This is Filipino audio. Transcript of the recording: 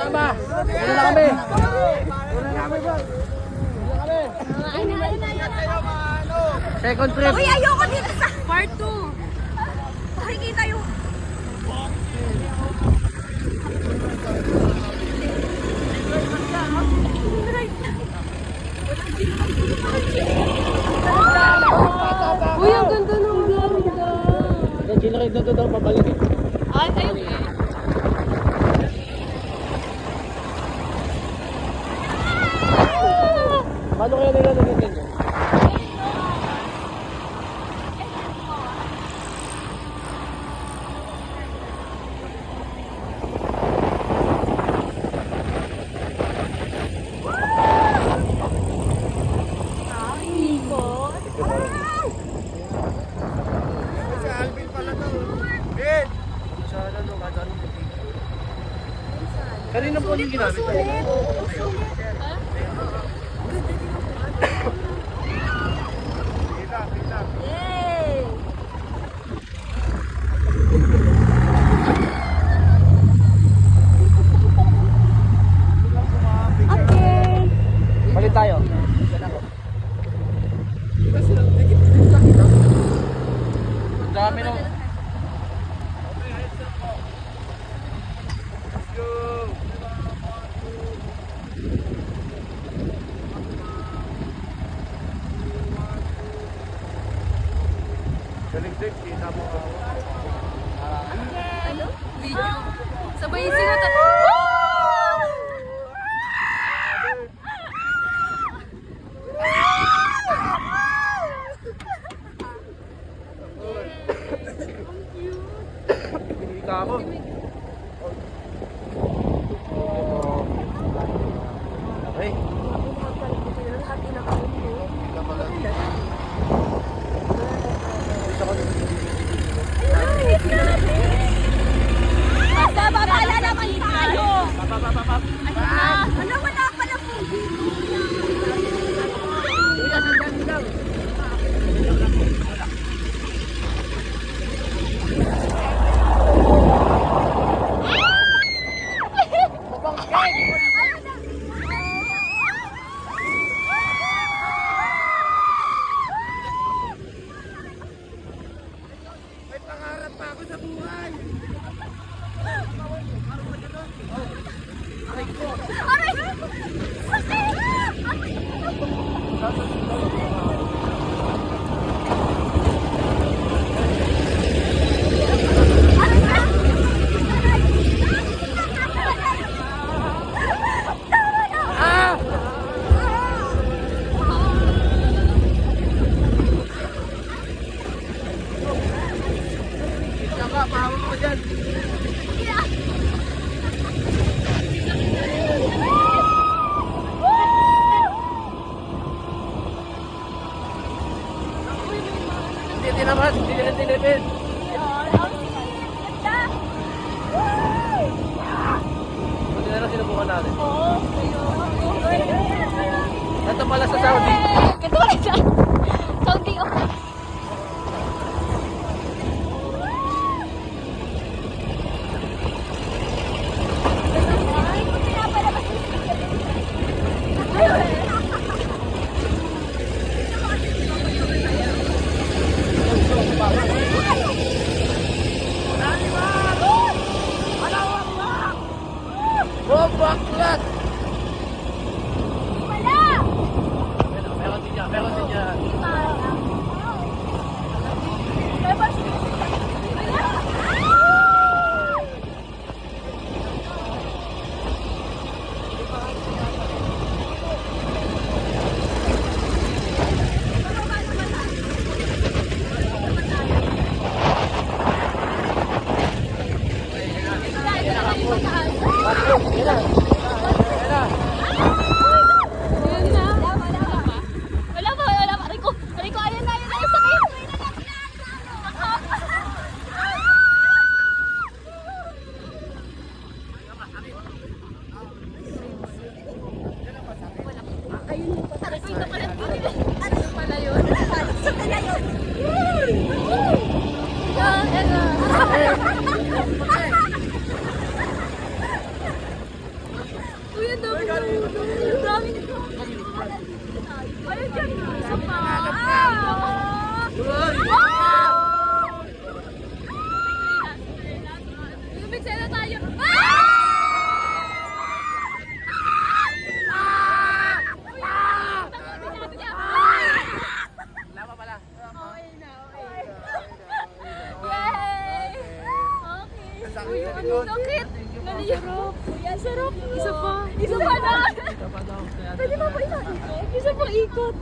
Tama. Una na kami. Una na kami, bro. Second trip. Uy, ayoko dito sa part 2. Makikita yung... Uy, ang ganda ng ganda. Ginakit na ito daw pabalik. Ay, tayo eh. Paano kaya nila nagiging yun? Kanina po yung ginamit. Yay! Okay. Palit tayo. Dami nung... Galing-galing, kita mo ako. Ano? Video. Sabay sinutat. Pinili ka ako. Okay. Basta babala naman tayo. Pap. Ano, wala pa na po. May pangarap pa ako sa buhay. Saka, pahawak mo dyan. Hindi naman, hindi na tinipid. Buti na lang sinubukan natin. Ito pala sa Saudi. Ito ulit siya. Saudi ako. Oh, baklat! Wala! Meron din yan, meron din yan. Yan na. Yan na. Wala pa. Rico, ayan na yung sakit. Dami nito. Ayun dyan. Isa pa. Lumig sa'yo tayo. Wala pa pala. Okay na, okay. Yay! Okay. Uy, ang sakit. Sarap. Yan, sarap. Isa pa. Isa pa na. Pwede pa pa isa ikot? Isa pa ikot.